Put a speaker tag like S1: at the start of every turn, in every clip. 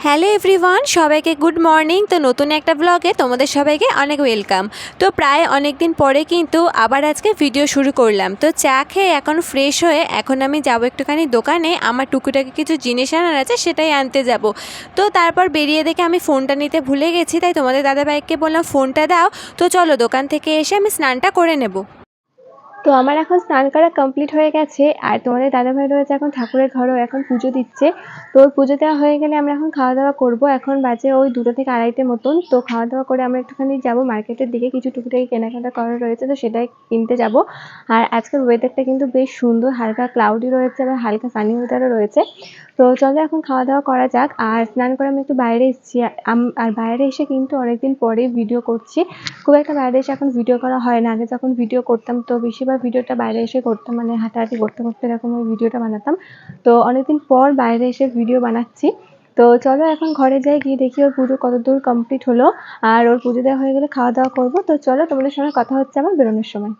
S1: Hello everyone, সবাইকে good morning. তো নতুন একটা ব্লগে তোমাদের সবাইকে অনেক ওয়েলকাম। তো প্রায় অনেক দিন পরে কিন্তু আবার আজকে ভিডিও শুরু করলাম। তো চা খেয়ে এখন ফ্রেশ হয়ে এখন আমি যাব একটুখানি দোকানে, আমার টুকিটাকি কিছু জিনিস আনার আছে সেটাই আনতে যাব। তো তারপর বেরিয়ে দেখে আমি ফোনটা নিতে ভুলে গেছি, তাই তোমাদের দাদাভাইকে বললাম ফোনটা দাও। তো চলো দোকান থেকে এসে আমি স্নানটা করে নেব। তো আমার এখন স্নান করা কমপ্লিট হয়ে গেছে, আর তোমাদের দাদাভাই রয়েছে এখন ঠাকুরের ঘরও এখন পুজো দিচ্ছে। তো ওর পুজো দেওয়া হয়ে গেলে আমরা এখন খাওয়া দাওয়া করবো। এখন বাজে ওই 2টা থেকে 2:30 মতন। তো খাওয়া দাওয়া করে আমরা একটুখানি যাবো মার্কেটের দিকে, কিছু টুকিটাকি কেনাকাটা করার রয়েছে, তো সেটাই কিনতে যাব। আর আজকের ওয়েদারটা কিন্তু বেশ সুন্দর, হালকা ক্লাউডি রয়েছে আবার হালকা সানি ওয়েদারও রয়েছে। তো চলো এখন খাওয়া দাওয়া করা যাক। আর স্নান করে আমি একটু বাইরে এসেছি, আর বাইরে এসে কিন্তু অনেকদিন পরে ভিডিও করছি। খুব একটা বাইরে এসে এখন ভিডিও করা হয় না। আগে যখন ভিডিও করতাম তো বেশিরভাগ ভিডিওটা বাইরে এসে করতাম, মানে হাঁটাহাঁটি করতে করতে এরকম ওই ভিডিওটা বানাতাম। তো অনেকদিন পর বাইরে এসে ভিডিও বানাচ্ছি। তো চলো এখন ঘরে যাই, গিয়ে দেখি ওর পুজো কতদূর কমপ্লিট হলো। আর ওর পুজো দেওয়া হয়ে গেলে খাওয়া দাওয়া করবো। তো চলো তোমাদের সঙ্গে কথা হচ্ছে আমার বেরোনোর সময়।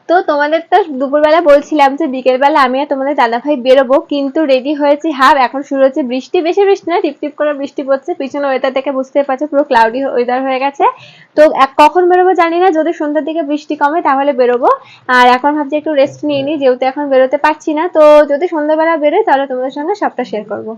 S1: তো তোমাদের তো দুপুরবেলা বলছিলাম যে বিকেলবেলা আমি আর তোমাদের দাদাভাই বেরোবো, কিন্তু রেডি হয়েছি হাফ। এখন শুরু হচ্ছে বৃষ্টি, বেশি বৃষ্টি না, টিপটিপ করে বৃষ্টি পড়ছে। পিছনে ওয়েদার থেকে বুঝতে পারছো পুরো ক্লাউডি ওয়েদার হয়ে গেছে। তো কখন বেরোবো জানি না, যদি সন্ধ্যার দিকে বৃষ্টি কমে তাহলে বেরোবো। আর এখন ভাবছি একটু রেস্ট নিয়ে নিই, যেহেতু এখন বেরোতে পারছি না। তো যদি সন্ধ্যাবেলা বেরোয় তাহলে তোমাদের সঙ্গে সবটা শেয়ার করবো।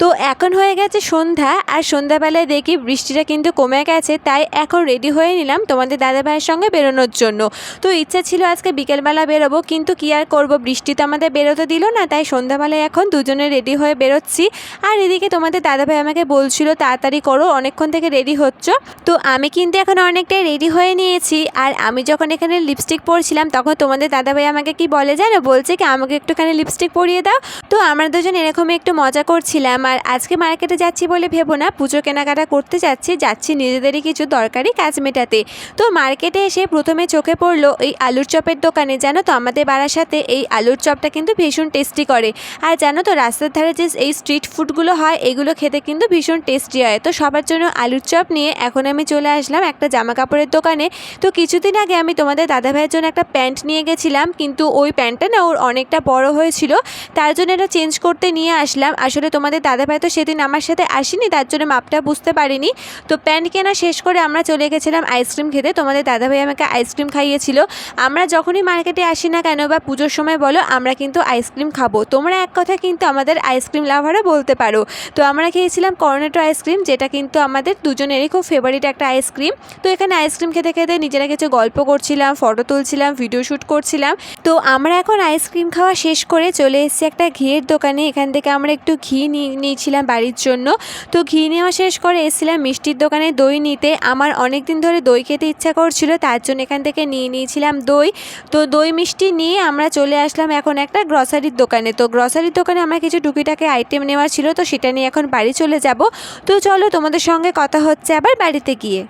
S1: তো এখন হয়ে গেছে সন্ধ্যা, আর সন্ধ্যাবেলায় দেখি বৃষ্টিটা কিন্তু কমে গেছে, তাই এখন রেডি হয়ে নিলাম তোমাদের দাদাভাইয়ের সঙ্গে বেরোনোর জন্য। তো ইচ্ছা ছিল আজকে বিকেলবেলা বেরোবো, কিন্তু কি আর করবো, বৃষ্টি তো আমাদের বেরোতে দিল না, তাই সন্ধ্যাবেলায় এখন দুজনে রেডি হয়ে বেরোচ্ছি। আর এদিকে তোমাদের দাদাভাই আমাকে বলছিল তাড়াতাড়ি করো, অনেকক্ষণ থেকে রেডি হচ্ছ। তো আমি কিন্তু এখন অনেকটাই রেডি হয়ে নিয়েছি। আর আমি যখন এখানে লিপস্টিক পরছিলাম তখন তোমাদের দাদাভাই আমাকে কি বলে জানো, বলছে কি আমাকে একটুখানি লিপস্টিক পরিয়ে দাও। তো আমরা দুজন এরকম একটু মজা করছিলাম। আর আজকে মার্কেটে যাচ্ছি বলে ভেবো না, পুজো কেনাকাটা করতে যাচ্ছি নিজেদেরই কিছু দরকারি কাজ মেটাতে। তো মার্কেটে এসে প্রথমে চোখে পড়লো এই আলুর চপের দোকানে। জানো তো আমাদের বারাসাতে এই আলুর চপটা কিন্তু ভীষণ টেস্টি করে। আর জানো তো রাস্তার ধারে যে এই স্ট্রিট ফুডগুলো হয় এগুলো খেতে কিন্তু ভীষণ টেস্টি হয়। তো সবার জন্য আলুর চপ নিয়ে এখন আমি চলে আসলাম একটা জামা কাপড়ের দোকানে। তো কিছুদিন আগে আমি তোমাদের দাদাভাইয়ের জন্য একটা প্যান্ট নিয়ে গেছিলাম, কিন্তু ওই প্যান্টটা না ওর অনেকটা বড় হয়েছিল, তার জন্য এটা চেঞ্জ করতে নিয়ে আসলাম। আসলে তোমাদের দাদাভাই তো সেদিন আমার সাথে আসেনি, তার জন্য মাপটা বুঝতে পারিনি। তো প্যান্ট কেনা শেষ করে আমরা চলে গেছিলাম আইসক্রিম খেতে। তোমাদের দাদাভাই আমাকে আইসক্রিম খাইয়েছিল। আমরা যখনই মার্কেটে আসি না কেন বা পুজোর সময় বলো, আমরা কিন্তু আইসক্রিম খাবো। তোমরা এক কথা কিন্তু আমাদের আইসক্রিম লাভারও বলতে পারো। তো আমরা খেয়েছিলাম কর্নেটো আইসক্রিম, যেটা কিন্তু আমাদের দুজনেরই খুব ফেভারিট একটা আইসক্রিম। তো এখানে আইসক্রিম খেতে খেতে নিজেরা কিছু গল্প করছিলাম, ফটো তুলছিলাম, ভিডিও শ্যুট করছিলাম। তো আমরা এখন আইসক্রিম খাওয়া শেষ করে চলে এসেছি একটা ঘিয়ের দোকানে। এখান থেকে আমরা একটু ঘি নিয়েছিলাম বাড়ির জন্য। তো ঘি নেওয়া শেষ করে এসেছিলাম মিষ্টির দোকানে দই নিতে। আমার অনেক দিন ধরে দই খেতে ইচ্ছা করছিল, তার জন্য এখান থেকে নিয়েছিলাম দই। তো দই মিষ্টি নিয়ে আমরা চলে আসলাম এখন একটা গ্রসারির দোকানে। তো গ্রসারির দোকানে আমার কিছু টুকিটাকি আইটেম নেওয়ার ছিল, তো সেটা নিয়ে এখন বাড়ি চলে যাব। তো চলো তোমাদের সঙ্গে কথা হচ্ছে আবার বাড়িতে গিয়ে।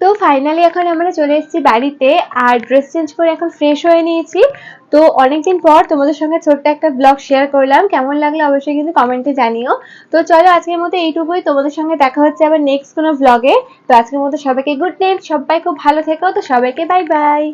S1: তো ফাইনালি এখন আমরা চলে এসেছি বাড়িতে, আর ড্রেস চেঞ্জ করে এখন ফ্রেশ হয়ে নিয়েছি। তো অনেকদিন পর তোমাদের সঙ্গে ছোট্ট একটা ব্লগ শেয়ার করলাম, কেমন লাগলো অবশ্যই কিন্তু কমেন্টে জানিও। তো চলো আজকের মতো এইটুকুই, তোমাদের সঙ্গে দেখা হচ্ছে আবার নেক্সট কোনো ব্লগে। তো আজকের মতো সবাইকে গুড নাইট, সবাই খুব ভালো থেকো। তো সবাইকে বাই বাই।